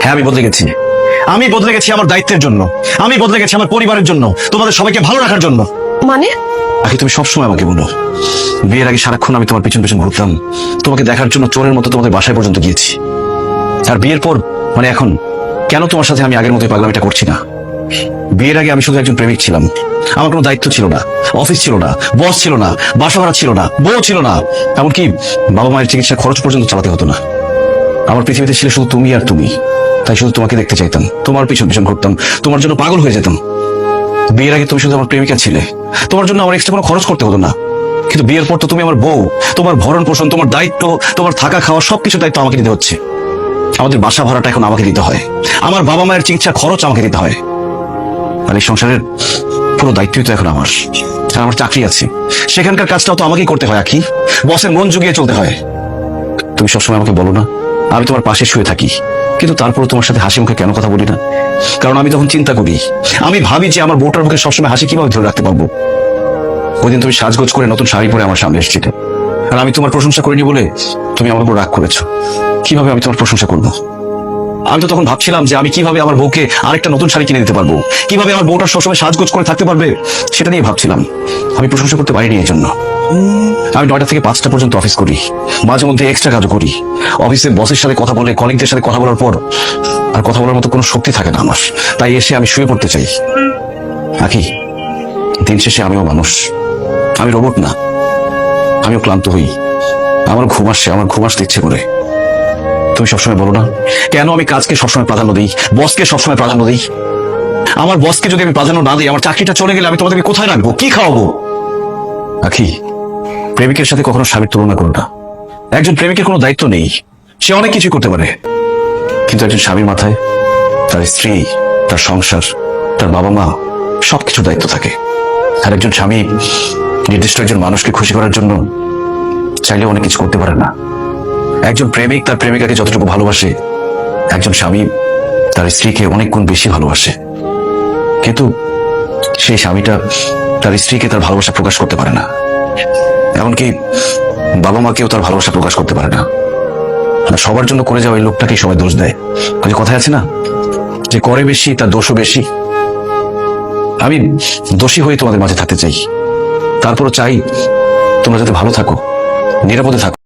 হ্যাঁ, আমি বদলে গেছি। আমি বদলে গেছি আমার দায়িত্বের জন্য, আমি বদলে গেছি আমার পরিবারের জন্য, তোমাদের সবাইকে ভালো রাখার জন্য। মানে? আগে তুমি সবসময় আমাকে বলো, বিয়ের আগে সারাক্ষণ আমি তোমার পিছন পিছন ঘুরতাম, তোমাকে দেখার জন্য চোরের মতো তোমাদের বাসায় পর্যন্ত গিয়েছি। আর বিয়ের পর মানে এখন কেন তোমার সাথে আমি আগের মতোই পাগলামিটা করছি না? বিয়ের আগে আমি শুধু একজন প্রেমিক ছিলাম, আমার কোনো দায়িত্ব ছিল না, অফিস ছিল না, বস ছিল না, বাসা ভাড়া ছিল না, বউ ছিল না, এমনকি বাবা মায়ের চিকিৎসা খরচ পর্যন্ত চালাতে হতো না। আমার পৃথিবীতে ছিল শুধু তুমি আর তুমি, তাই শুধু তোমাকে দেখতে চাইতাম, তোমার পিছন পিছন ঘুরতাম, তোমার জন্য পাগল হয়ে যেতাম। বিয়ের আগে তুমি শুধু আমার প্রেমিকা ছিলে, তোমার জন্য আমার এক্সট্রা কোনো খরচ করতে হতো না। কিন্তু বিয়ের পর তো তুমি আমার বউ, তোমার ভরণ পোষণ, তোমার দায়িত্ব, তোমার থাকা খাওয়া সবকিছু দায়িত্ব আমাকে দিতে হচ্ছে। আমাদের বাসা ভাড়াটা এখন আমাকে দিতে হয়, আমার বাবা মায়ের চিকিৎসার খরচ আমাকে দিতে হয়। আর এই সংসারের পুরো দায়িত্বই তো এখন আমার। আর আমার চাকরি আছে, সেখানকার কাজটাও তো আমাকেই করতে হয়। আখি, বসের মন জুগিয়ে চলতে হয়। তুমি সবসময় আমাকে বলো না আমি তোমার পাশে শুয়ে থাকি, কিন্তু তারপরে তোমার সাথে হাসি মুখে কেন কথা বলি না? কারণ আমি তখন চিন্তা করি, আমি ভাবি যে আমার বউটার মুখে সবসময় হাসি কিভাবে ধরে রাখতে পারবো। ওই দিন তুমি সাজগোজ করে নতুন শাড়ি পরে আমার সামনে এসেছিলে, আর আমি তোমার প্রশংসা করিনি বলে তুমি আমার উপর রাগ করেছো। কিভাবে আমি তোমার প্রশংসা করবো? আমি তো তখন ভাবছিলাম যে আমি কিভাবে আমার বউকে আরেকটা নতুন শাড়ি কিনে দিতে পারবো, কিভাবে আমার বউটা সবসময় সাজগোজ করে থাকতে পারবে, সেটা নিয়ে ভাবছিলাম। আমি প্রশংসা করতে পারিনি এই জন্য। আমি 9টা থেকে 5টা পর্যন্ত অফিস করি, মাঝে মধ্যে এক্সট্রা কাজও করি। অফিসে বসের সাথে কথা বলে, কলিগদের সাথে কথা বলার পর আর কথা বলার মতো কোনো শক্তি থাকে না আমার, তাই এসে আমি শুয়ে পড়তে চাই। আখি, দিন শেষে আমিও মানুষ, আমি রোবট না। আমিও ক্লান্ত হই, আমার ঘুম আসছে, আমার ঘুম আসতে ইচ্ছে করে। তুমি সবসময় বলো না কেন আমি কাজকে সবসময় প্রাধান্য দিই, বসকে সবসময় প্রাধান্য দিই? আমার বসকে যদি আমি প্রাধান্য না দিই, আমার চাকরিটা চলে গেলে আমি তোমাদেরকে কোথায় রাখবো, কি খাওয়াবো? আখি, প্রেমিকের সাথে কখনো স্বামীর তুলনা করো না। একজন প্রেমিকের কোনো দায়িত্ব নেই, সে অনেক কিছু করতে পারে, কিন্তু একজন স্বামীর মাথায় তার স্ত্রী, তার সংসার, তার বাবা মা সবকিছুর দায়িত্ব থাকে। আর একজন স্বামী নির্দিষ্ট একজন মানুষকে খুশি করার জন্য চাইলে অনেক কিছু করতে পারে না। একজন প্রেমিক তার প্রেমিকাকে যতটুকু ভালোবাসে, একজন স্বামী তার স্ত্রীকে অনেক গুণ বেশি ভালোবাসে। কিন্তু সেই স্বামীটা তার স্ত্রীকে তার ভালোবাসা প্রকাশ করতে পারে না, এমনকি বাবা মাকেও তার ভালোবাসা প্রকাশ করতে পারে না। সবার জন্য করে যাওয়া এই লোকটাকেই সবাই দোষ দেয়। ওই কথায় আছে না, যে করে বেশি তার দোষও বেশি। আমি দোষী হয়ে তোমাদের মাঝে থাকতে চাই, তারপরও চাই তোমরা যাতে ভালো থাকো, নিরাপদে থাকো।